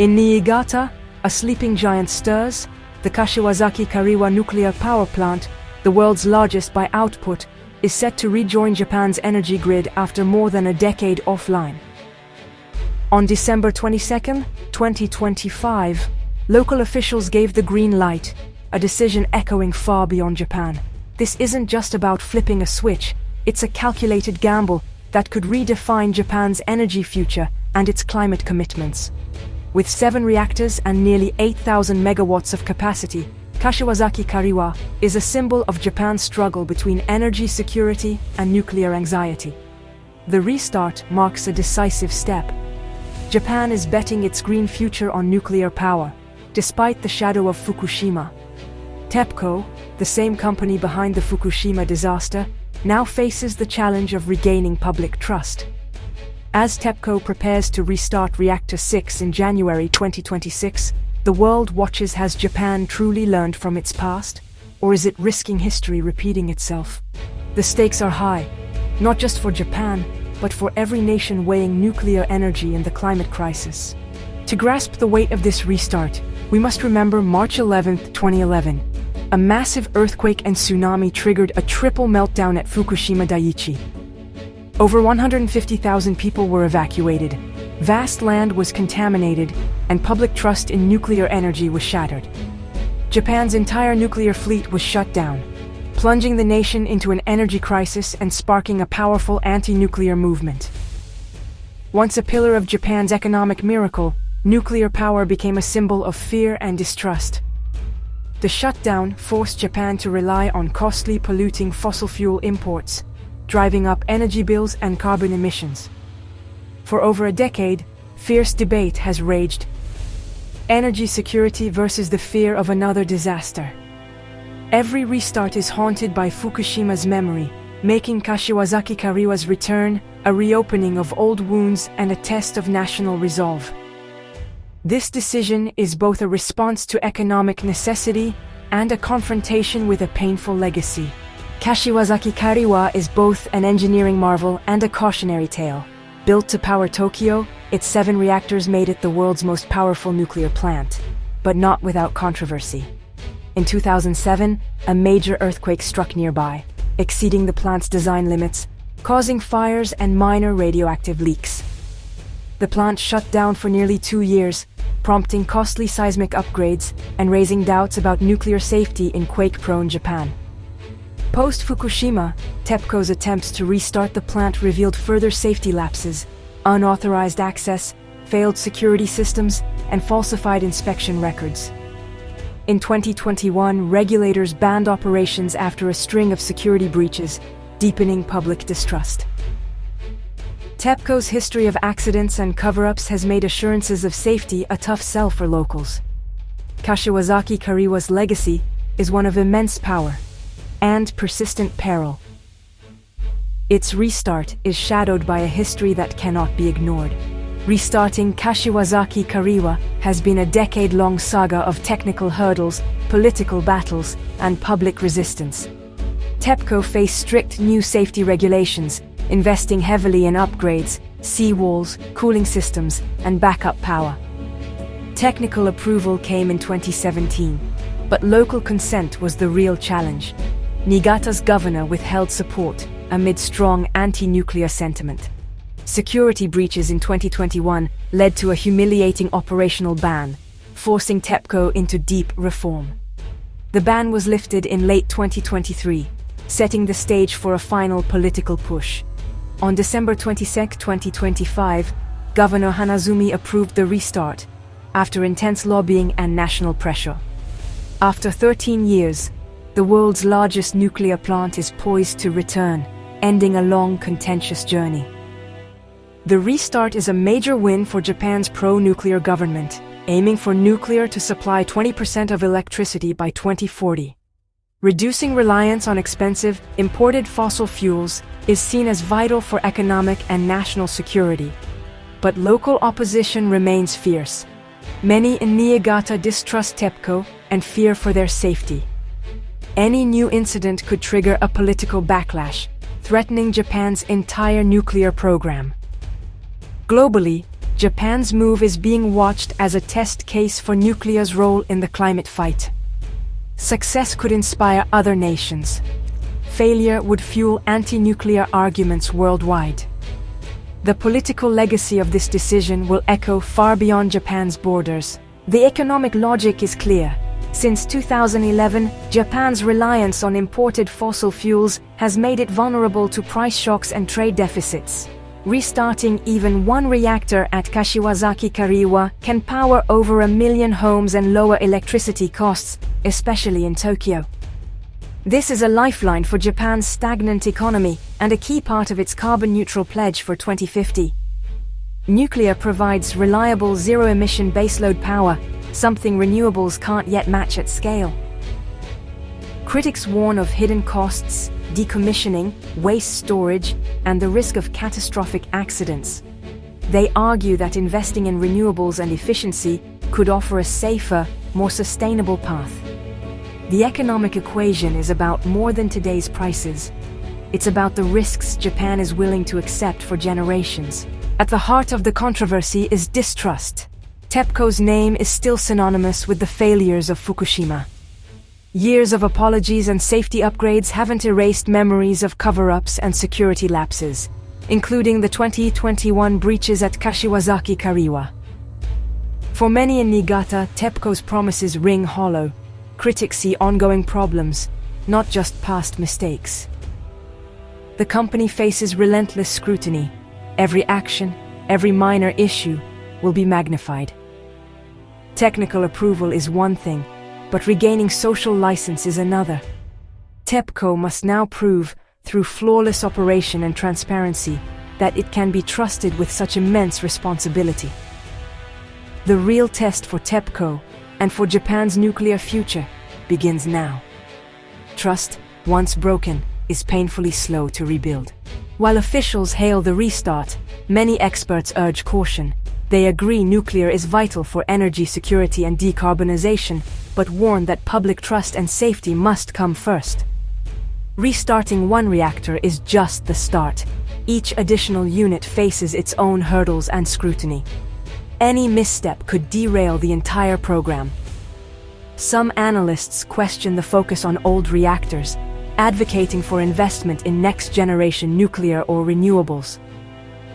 In Niigata, a sleeping giant stirs. The Kashiwazaki Kariwa nuclear power plant, the world's largest by output, is set to rejoin Japan's energy grid after more than a decade offline. On December 22, 2025, local officials gave the green light, a decision echoing far beyond Japan. This isn't just about flipping a switch, it's a calculated gamble that could redefine Japan's energy future and its climate commitments. With 7 reactors and nearly 8,000 megawatts of capacity, Kashiwazaki Kariwa is a symbol of Japan's struggle between energy security and nuclear anxiety. The restart marks a decisive step. Japan is betting its green future on nuclear power, despite the shadow of Fukushima. TEPCO, the same company behind the Fukushima disaster, now faces the challenge of regaining public trust. As TEPCO prepares to restart Reactor 6 in January 2026, the world watches. Has Japan truly learned from its past? Or is it risking history repeating itself? The stakes are high, not just for Japan, but for every nation weighing nuclear energy in the climate crisis. To grasp the weight of this restart, we must remember March 11, 2011. A massive earthquake and tsunami triggered a triple meltdown at Fukushima Daiichi. Over 150,000 people were evacuated, vast land was contaminated, and public trust in nuclear energy was shattered. Japan's entire nuclear fleet was shut down, plunging the nation into an energy crisis and sparking a powerful anti-nuclear movement. Once a pillar of Japan's economic miracle, nuclear power became a symbol of fear and distrust. The shutdown forced Japan to rely on costly, polluting fossil fuel imports, driving up energy bills and carbon emissions. For over a decade, fierce debate has raged. Energy security versus the fear of another disaster. Every restart is haunted by Fukushima's memory, making Kashiwazaki Kariwa's return a reopening of old wounds and a test of national resolve. This decision is both a response to economic necessity and a confrontation with a painful legacy. Kashiwazaki Kariwa is both an engineering marvel and a cautionary tale. Built to power Tokyo, its 7 reactors made it the world's most powerful nuclear plant, but not without controversy. In 2007, a major earthquake struck nearby, exceeding the plant's design limits, causing fires and minor radioactive leaks. The plant shut down for nearly 2 years, prompting costly seismic upgrades and raising doubts about nuclear safety in quake-prone Japan. Post-Fukushima, TEPCO's attempts to restart the plant revealed further safety lapses, unauthorized access, failed security systems, and falsified inspection records. In 2021, regulators banned operations after a string of security breaches, deepening public distrust. TEPCO's history of accidents and cover-ups has made assurances of safety a tough sell for locals. Kashiwazaki Kariwa's legacy is one of immense power and persistent peril. Its restart is shadowed by a history that cannot be ignored. Restarting Kashiwazaki Kariwa has been a decade-long saga of technical hurdles, political battles, and public resistance. TEPCO faced strict new safety regulations, investing heavily in upgrades, seawalls, cooling systems, and backup power. Technical approval came in 2017, but local consent was the real challenge. Niigata's governor withheld support amid strong anti-nuclear sentiment. Security breaches in 2021 led to a humiliating operational ban, forcing TEPCO into deep reform. The ban was lifted in late 2023, setting the stage for a final political push. On December 22, 2025, Governor Hanazumi approved the restart, after intense lobbying and national pressure. After 13 years, the world's largest nuclear plant is poised to return, ending a long, contentious journey. The restart is a major win for Japan's pro-nuclear government, aiming for nuclear to supply 20% of electricity by 2040. Reducing reliance on expensive, imported fossil fuels is seen as vital for economic and national security. But local opposition remains fierce. Many in Niigata distrust TEPCO and fear for their safety. Any new incident could trigger a political backlash, threatening Japan's entire nuclear program. Globally, Japan's move is being watched as a test case for nuclear's role in the climate fight. Success could inspire other nations. Failure would fuel anti-nuclear arguments worldwide. The political legacy of this decision will echo far beyond Japan's borders. The economic logic is clear. Since 2011, Japan's reliance on imported fossil fuels has made it vulnerable to price shocks and trade deficits. Restarting even one reactor at Kashiwazaki Kariwa can power over 1 million homes and lower electricity costs, especially in Tokyo. This is a lifeline for Japan's stagnant economy and a key part of its carbon-neutral pledge for 2050. Nuclear provides reliable zero-emission baseload power, something renewables can't yet match at scale. Critics warn of hidden costs, decommissioning, waste storage, and the risk of catastrophic accidents. They argue that investing in renewables and efficiency could offer a safer, more sustainable path. The economic equation is about more than today's prices. It's about the risks Japan is willing to accept for generations. At the heart of the controversy is distrust. TEPCO's name is still synonymous with the failures of Fukushima. Years of apologies and safety upgrades haven't erased memories of cover-ups and security lapses, including the 2021 breaches at Kashiwazaki Kariwa. For many in Niigata, TEPCO's promises ring hollow. Critics see ongoing problems, not just past mistakes. The company faces relentless scrutiny. Every action, every minor issue, will be magnified. Technical approval is one thing, but regaining social license is another. TEPCO must now prove, through flawless operation and transparency, that it can be trusted with such immense responsibility. The real test for TEPCO, and for Japan's nuclear future, begins now. Trust, once broken, is painfully slow to rebuild. While officials hail the restart, many experts urge caution. They agree nuclear is vital for energy security and decarbonization, but warn that public trust and safety must come first. Restarting one reactor is just the start. Each additional unit faces its own hurdles and scrutiny. Any misstep could derail the entire program. Some analysts question the focus on old reactors, advocating for investment in next-generation nuclear or renewables.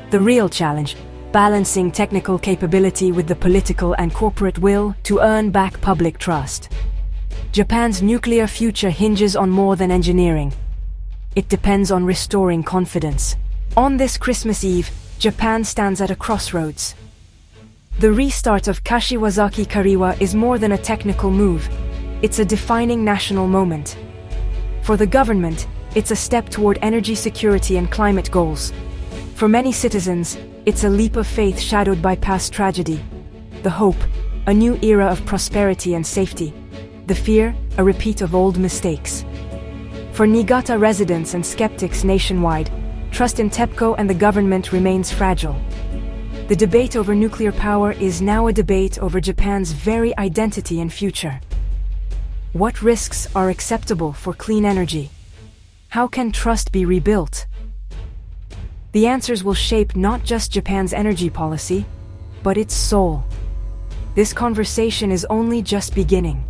The real challenge, balancing technical capability with the political and corporate will to earn back public trust. Japan's nuclear future hinges on more than engineering. It depends on restoring confidence. On this Christmas Eve, Japan stands at a crossroads. The restart of Kashiwazaki Kariwa is more than a technical move. It's a defining national moment. For the government, it's a step toward energy security and climate goals. For many citizens, it's a leap of faith shadowed by past tragedy. The hope, a new era of prosperity and safety. The fear, a repeat of old mistakes. For Niigata residents and skeptics nationwide, trust in TEPCO and the government remains fragile. The debate over nuclear power is now a debate over Japan's very identity and future. What risks are acceptable for clean energy? How can trust be rebuilt? The answers will shape not just Japan's energy policy, but its soul. This conversation is only just beginning.